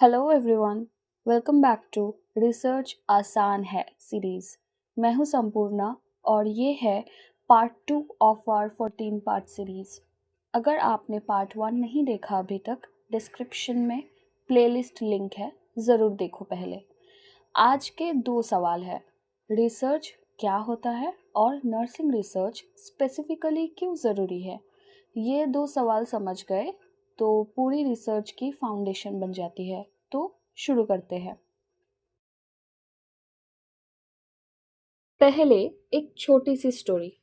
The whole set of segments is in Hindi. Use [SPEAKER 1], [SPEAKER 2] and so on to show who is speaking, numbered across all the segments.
[SPEAKER 1] Hello everyone, welcome back to research आसान है सीरीज। मैं हूं संपूर्णा और ये है part 2 of our 14 part series. अगर आपने पार्ट 1 नहीं देखा अभी तक, डिस्क्रिप्शन में प्लेलिस्ट लिंक है, ज़रूर देखो पहले। आज के दो सवाल है, रिसर्च क्या होता है और नर्सिंग रिसर्च स्पेसिफिकली क्यों ज़रूरी है। ये दो सवाल समझ गए तो पूरी रिसर्च की फाउंडेशन बन जाती है। तो शुरू करते हैं। पहले एक छोटी सी स्टोरी।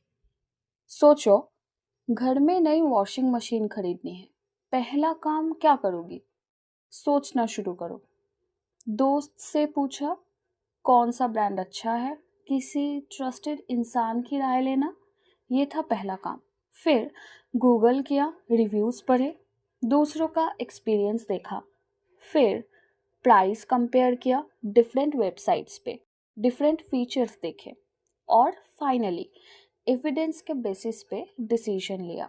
[SPEAKER 1] सोचो, घर में नई वॉशिंग मशीन खरीदनी है। पहला काम क्या करोगी? सोचना शुरू करो। दोस्त से पूछा कौन सा ब्रांड अच्छा है, किसी ट्रस्टेड इंसान की राय लेना, ये था पहला काम। फिर गूगल किया, रिव्यूज़ पढ़े, दूसरों का एक्सपीरियंस देखा, फिर प्राइस कंपेयर किया डिफरेंट वेबसाइट्स पे, डिफरेंट फीचर्स देखे और फाइनली एविडेंस के बेसिस पे डिसीजन लिया।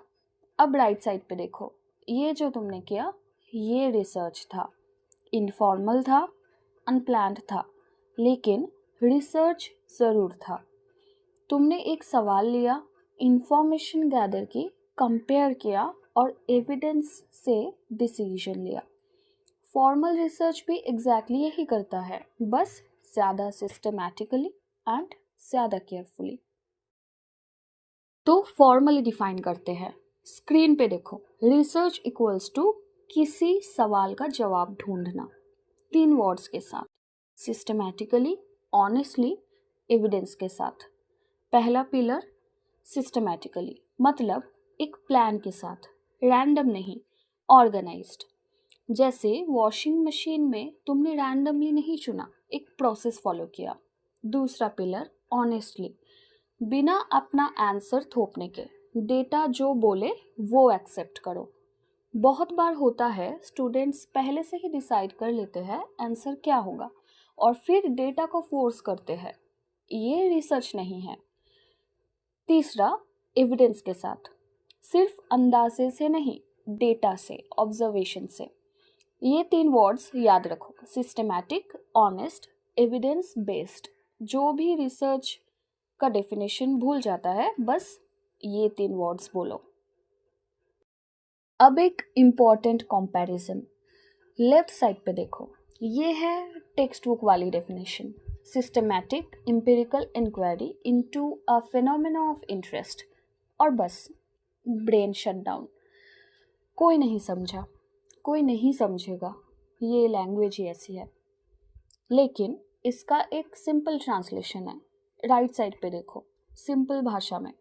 [SPEAKER 1] अब राइट साइड पे देखो, ये जो तुमने किया ये रिसर्च था। इनफॉर्मल था, अनप्लान्ड था, लेकिन रिसर्च ज़रूर था। तुमने एक सवाल लिया, इंफॉर्मेशन गैदर की, कंपेयर किया और एविडेंस से डिसीजन लिया। फॉर्मल रिसर्च भी एग्जैक्टली यही करता है, बस ज़्यादा सिस्टमैटिकली एंड ज़्यादा केयरफुली। तो फॉर्मली डिफाइन करते हैं। स्क्रीन पे देखो, रिसर्च इक्वल्स टू किसी सवाल का जवाब ढूंढना, 3 वर्ड्स के साथ, सिस्टमैटिकली, ऑनेस्टली, एविडेंस के साथ। पहला पिलर सिस्टमैटिकली, मतलब एक प्लान के साथ, रैंडम नहीं, ऑर्गेनाइज्ड। जैसे वॉशिंग मशीन में तुमने रैंडमली नहीं चुना, एक प्रोसेस फॉलो किया। दूसरा पिलर ऑनेस्टली, बिना अपना आंसर थोपने के, डेटा जो बोले वो एक्सेप्ट करो। बहुत बार होता है स्टूडेंट्स पहले से ही डिसाइड कर लेते हैं आंसर क्या होगा और फिर डेटा को फोर्स करते हैं, ये रिसर्च नहीं है। तीसरा एविडेंस के साथ, सिर्फ अंदाजे से नहीं, डेटा से, ऑब्जर्वेशन से। ये 3 वर्ड्स याद रखो, सिस्टमैटिक, ऑनेस्ट, एविडेंस बेस्ड। जो भी रिसर्च का डेफिनेशन भूल जाता है, बस ये 3 वर्ड्स बोलो। अब एक इम्पॉर्टेंट कंपैरिजन, लेफ्ट साइड पे देखो, ये है टेक्स्ट बुक वाली definition, systematic empirical inquiry into a phenomena of interest, और बस ब्रेन शटडाउन। कोई नहीं समझा, कोई नहीं समझेगा, ये लैंग्वेज ही ऐसी है। लेकिन इसका एक सिंपल ट्रांसलेशन है, राइट साइड पे देखो, सिंपल भाषा में,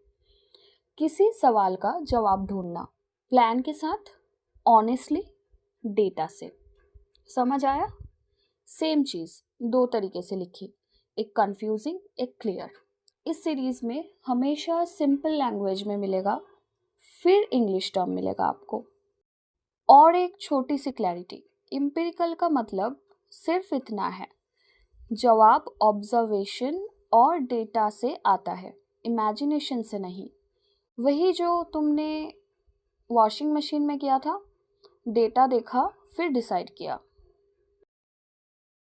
[SPEAKER 1] किसी सवाल का जवाब ढूंढना, प्लान के साथ, ऑनेस्टली, डेटा से। समझ आया? सेम चीज़ 2 तरीके से लिखी, एक कंफ्यूजिंग, एक क्लियर। इस सीरीज में हमेशा सिंपल लैंग्वेज में मिलेगा, फिर इंग्लिश टर्म मिलेगा आपको। और एक छोटी सी क्लैरिटी, इम्पिरिकल का मतलब सिर्फ इतना है, जवाब ऑब्जर्वेशन और डेटा से आता है, इमेजिनेशन से नहीं। वही जो तुमने वॉशिंग मशीन में किया था, डेटा देखा फिर डिसाइड किया।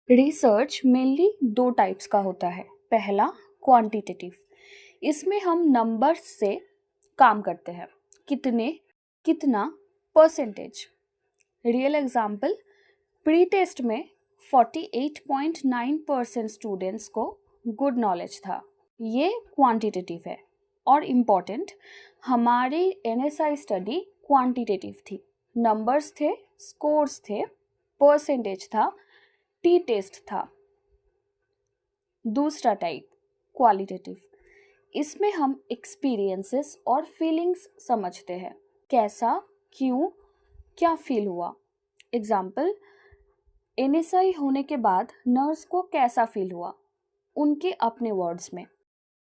[SPEAKER 1] रिसर्च मेनली 2 टाइप्स का होता है। पहला क्वांटिटेटिव, इसमें हम नंबर्स से काम करते हैं, कितने, कितना, percentage. Real example, pre test में 48.9% स्टूडेंट्स को गुड नॉलेज था, ये क्वांटिटेटिव है। और इम्पॉर्टेंट, हमारी एनएसआई स्टडी क्वांटिटेटिव थी, नंबर्स थे, स्कोर्स थे, परसेंटेज था, टी टेस्ट था। दूसरा टाइप क्वालिटेटिव, इसमें हम एक्सपीरियंसेस और फीलिंग्स समझते हैं, कैसा, क्यों, क्या फील हुआ। एग्जाम्पल, एनएसआई होने के बाद नर्स को कैसा फील हुआ, उनके अपने वर्ड्स में,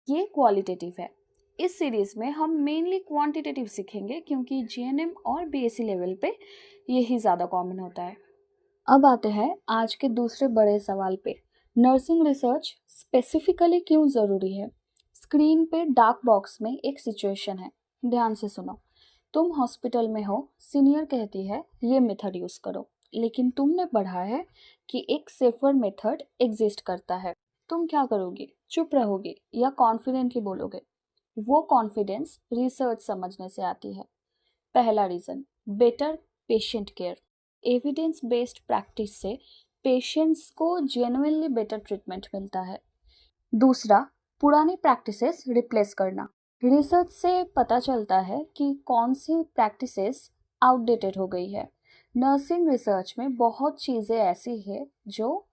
[SPEAKER 1] ये क्वालिटेटिव है। इस सीरीज में हम मेनली क्वांटिटेटिव सीखेंगे क्योंकि जीएनएम और बीएससी लेवल पे यही ज़्यादा कॉमन होता है। अब आते हैं आज के दूसरे बड़े सवाल पे, नर्सिंग रिसर्च स्पेसिफिकली क्यों ज़रूरी है। स्क्रीन पे डार्क बॉक्स में एक सिचुएशन है, ध्यान से सुनो। तुम हॉस्पिटल में हो, सीनियर कहती है ये मेथड यूज़ करो, लेकिन तुमने पढ़ा है कि एक सेफर मेथड एग्जिस्ट करता है। तुम क्या करोगे? चुप रहोगे या कॉन्फिडेंटली बोलोगे? वो कॉन्फिडेंस रिसर्च समझने से आती है। पहला reason, better patient care. Evidence based practice से पेशेंट्स को जेन्युइनली बेटर ट्रीटमेंट मिलता है। दूसरा, पुरानी प्रैक्टिसेस रिप्लेस करना। रिसर्च से पता चलता है कि कौन सी प्रैक्टिसेस आउटडेटेड हो गई है। नर्सिंग रिसर्च में बहुत चीज़ें ऐसी है जो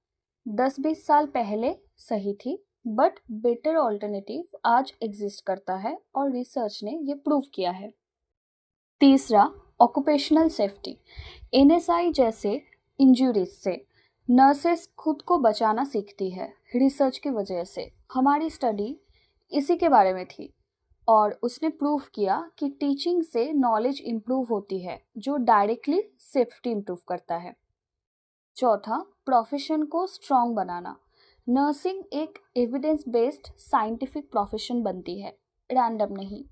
[SPEAKER 1] 10-20 साल पहले सही थी, बट बेटर ऑल्टरनेटिव आज एग्जिस्ट करता है और रिसर्च ने ये प्रूव किया है। तीसरा, ऑक्यूपेशनल सेफ्टी। एनएसआई जैसे इंजरीज से नर्सेस खुद को बचाना सीखती है। रिसर्च की वजह से हमारी स्टडी इसी के बारे में थी और उसने प्रूव किया कि टीचिंग से नॉलेज इम्प्रूव होती है, जो डायरेक्टली सेफ्टी इम्प्रूव करता है। चौथा, प्रोफेशन को स्ट्रॉन्ग बनाना। नर्सिंग एक एविडेंस बेस्ड साइंटिफिक प्रोफेशन बनती है, रैंडम नहीं।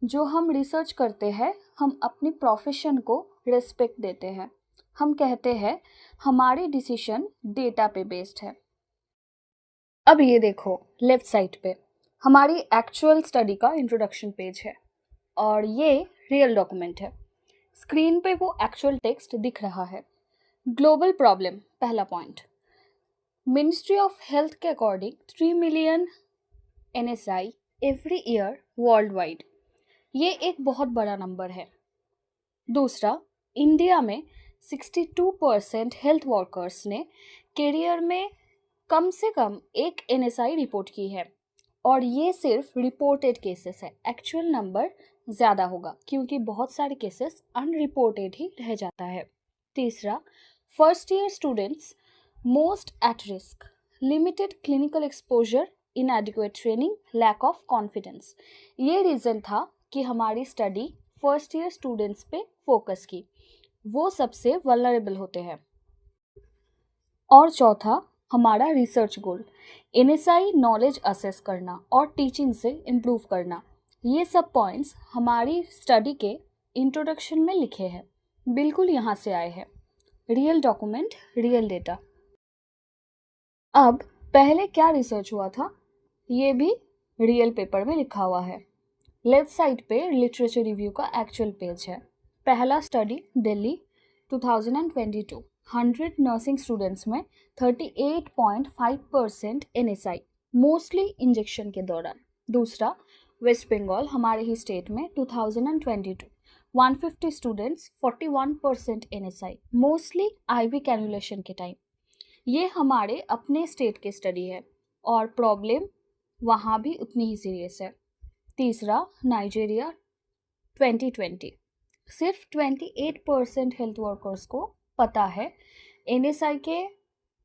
[SPEAKER 1] जो हम रिसर्च करते हैं, हम अपनी प्रोफेशन को रिस्पेक्ट देते हैं। हम कहते हैं हमारे डिसीजन डेटा पे बेस्ड है। अब ये देखो, लेफ्ट साइड पे हमारी एक्चुअल स्टडी का इंट्रोडक्शन पेज है और ये रियल डॉक्यूमेंट है। स्क्रीन पे वो एक्चुअल टेक्स्ट दिख रहा है। ग्लोबल प्रॉब्लम, पहला पॉइंट। मिनिस्ट्री ऑफ हेल्थ के according 3 million NSI every year world wide. ये एक बहुत बड़ा नंबर है। दूसरा, इंडिया में 62% हेल्थ वर्कर्स ने करियर में कम से कम एक एनएसआई रिपोर्ट की है और ये सिर्फ रिपोर्टेड केसेस है। एक्चुअल नंबर ज़्यादा होगा क्योंकि बहुत सारे केसेस अनरिपोर्टेड ही रह जाता है। तीसरा, first year students most at risk. Limited clinical exposure, inadequate training, lack of confidence. ये रीज़न था कि हमारी स्टडी फर्स्ट ईयर स्टूडेंट्स पे फोकस की। वो सबसे वल्नरेबल होते हैं। और चौथा, हमारा research goal, NSI knowledge assess करना और टीचिंग से इम्प्रूव करना। ये सब पॉइंट्स हमारी स्टडी के इंट्रोडक्शन में लिखे हैं, बिल्कुल यहाँ से आए हैं। Real document, real data. अब पहले क्या रिसर्च हुआ था, ये भी रियल पेपर में लिखा हुआ है। लेफ्ट साइड पे लिटरेचर रिव्यू का एक्चुअल पेज है। पहला स्टडी दिल्ली 2022, 100 नर्सिंग स्टूडेंट्स में 38.5% एनएसआई, मोस्टली इंजेक्शन के दौरान। दूसरा, वेस्ट बंगाल, हमारे ही स्टेट में 2022, 150 students, 41% NSI, mostly IV cannulation के टाइम। ये हमारे अपने स्टेट के स्टडी है और प्रॉब्लम वहाँ भी उतनी ही सीरियस है। तीसरा, नाइजीरिया 2020, सिर्फ 28% हेल्थ वर्कर्स को पता है एनएसआई के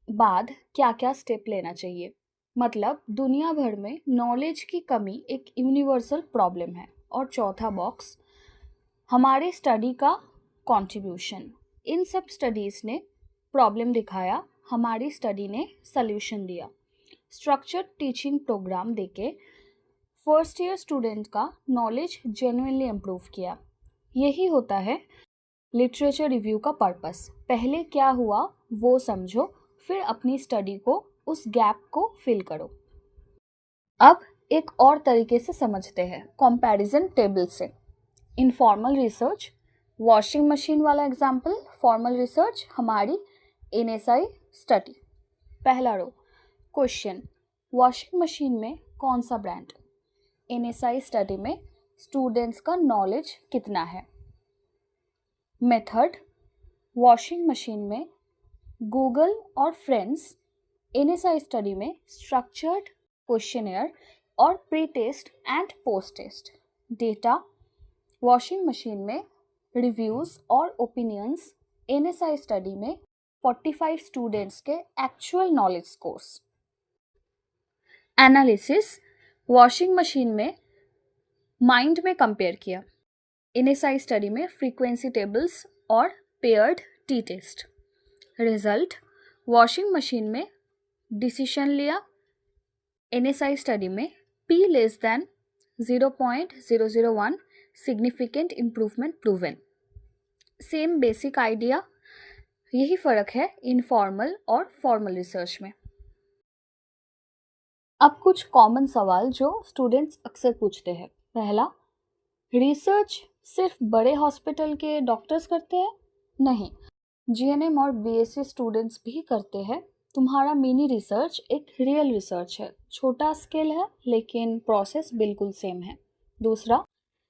[SPEAKER 1] बाद क्या क्या स्टेप लेना चाहिए। मतलब दुनिया भर में नॉलेज की कमी एक यूनिवर्सल प्रॉब्लम है। और चौथा बॉक्स, हमारे स्टडी का कंट्रीब्यूशन। इन सब स्टडीज़ ने प्रॉब्लम दिखाया, हमारी स्टडी ने सल्यूशन दिया। स्ट्रक्चर्ड टीचिंग प्रोग्राम देके फर्स्ट ईयर स्टूडेंट का नॉलेज जेन्युइनली इम्प्रूव किया। यही होता है लिटरेचर रिव्यू का पर्पस। पहले क्या हुआ वो समझो, फिर अपनी स्टडी को, उस गैप को फिल करो। अब एक और तरीके से समझते हैं, कंपैरिजन टेबल से। इनफॉर्मल रिसर्च, वॉशिंग मशीन वाला एग्जाम्पल। फॉर्मल रिसर्च, हमारी एनएसआई स्टडी। पहला रो, क्वेश्चन, वॉशिंग मशीन में कौन सा ब्रांड? एनएसआई स्टडी में स्टूडेंट्स का नॉलेज कितना है? मेथड, वॉशिंग मशीन में गूगल और फ्रेंड्स। एनएसआई स्टडी में स्ट्रक्चर्ड क्वेश्चनेयर और pre test and post test. Data, washing machine में रिव्यूज़ और ओपिनियंस। एनएसआई स्टडी में 45 स्टूडेंट्स के actual knowledge scores. Analysis, washing machine में माइंड में कंपेयर किया। एनएसआई स्टडी में फ्रीक्वेंसी टेबल्स और paired t test. Result, washing machine में डिसीजन लिया। एनएसआई स्टडी में P less than 0.001 significant improvement proven. Same basic idea यही फ़र्क है इनफॉर्मल और फॉर्मल रिसर्च में। अब कुछ कॉमन सवाल जो स्टूडेंट्स अक्सर पूछते हैं। पहला, रिसर्च सिर्फ बड़े हॉस्पिटल के डॉक्टर्स करते हैं? नहीं, जीएनएम और बीएससी स्टूडेंट्स भी करते हैं। तुम्हारा मिनी रिसर्च एक रियल रिसर्च है, छोटा स्केल है लेकिन प्रोसेस बिल्कुल सेम है। दूसरा,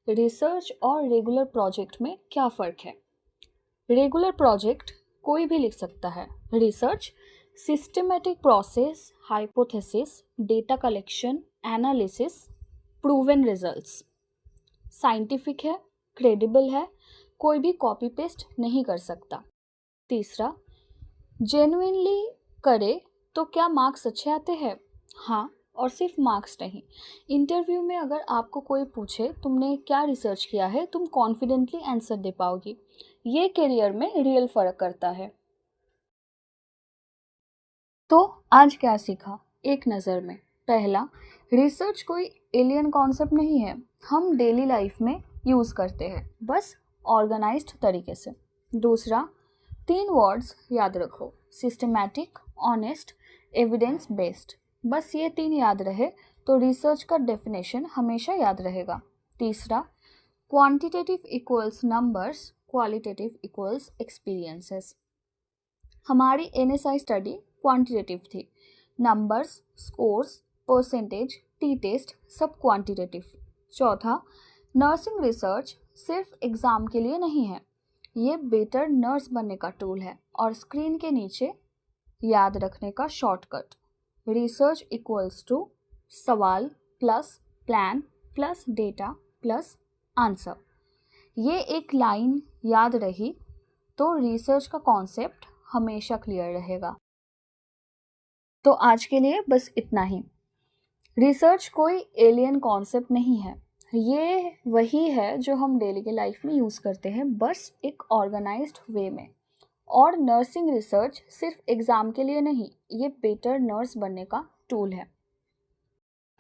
[SPEAKER 1] रिसर्च और रेगुलर प्रोजेक्ट में क्या फ़र्क है? रेगुलर प्रोजेक्ट कोई भी लिख सकता है। Research systematic process, hypothesis, data collection, analysis, proven results. Scientific है, क्रेडिबल है, कोई भी कॉपी पेस्ट नहीं कर सकता। तीसरा, जेन्युइनली करे तो क्या मार्क्स अच्छे आते हैं? हाँ, और सिर्फ मार्क्स नहीं। इंटरव्यू में अगर आपको कोई पूछे तुमने क्या रिसर्च किया है, तुम कॉन्फिडेंटली आंसर दे पाओगी। ये करियर में रियल फ़र्क करता है। तो आज क्या सीखा एक नज़र में? पहला, रिसर्च कोई एलियन कॉन्सेप्ट नहीं है, हम डेली लाइफ में यूज़ करते हैं, बस ऑर्गेनाइज्ड तरीके से। दूसरा, 3 वर्ड्स याद रखो, सिस्टमैटिक, ऑनेस्ट, एविडेंस बेस्ड। बस ये 3 याद रहे तो रिसर्च का डेफिनेशन हमेशा याद रहेगा। तीसरा, quantitative equals numbers, qualitative equals experiences. हमारी एनएसआई स्टडी क्वांटिटेटिव थी, numbers, scores, percentage, t test सब क्वांटिटेटिव। चौथा, नर्सिंग रिसर्च सिर्फ एग्ज़ाम के लिए नहीं है, ये बेटर नर्स बनने का टूल है और स्क्रीन के नीचे याद रखने का शॉर्टकट। रिसर्च इक्वल्स टू सवाल plus plan plus data plus answer. ये एक लाइन याद रही तो रिसर्च का कॉन्सेप्ट हमेशा क्लियर रहेगा। तो आज के लिए बस इतना ही। रिसर्च कोई एलियन कॉन्सेप्ट नहीं है, ये वही है जो हम डेली के लाइफ में यूज़ करते हैं, बस एक ऑर्गेनाइज्ड वे में। और नर्सिंग रिसर्च सिर्फ एग्ज़ाम के लिए नहीं, ये बेटर नर्स बनने का टूल है।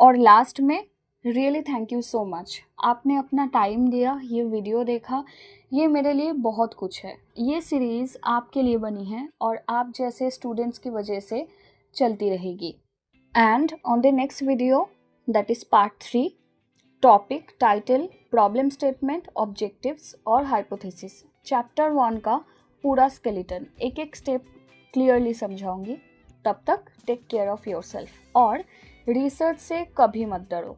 [SPEAKER 1] और लास्ट में, really thank you so much, आपने अपना टाइम दिया, ये वीडियो देखा, ये मेरे लिए बहुत कुछ है। ये सीरीज़ आपके लिए बनी है और आप जैसे स्टूडेंट्स की वजह से चलती रहेगी। And on the next video, that is part 3, topic title problem statement, objectives और हाइपोथेसिस, चैप्टर 1 का पूरा स्केलेटन एक एक स्टेप क्लियरली समझाऊंगी। तब तक टेक केयर ऑफ़ योरसेल्फ और रिसर्च से कभी मत डरो।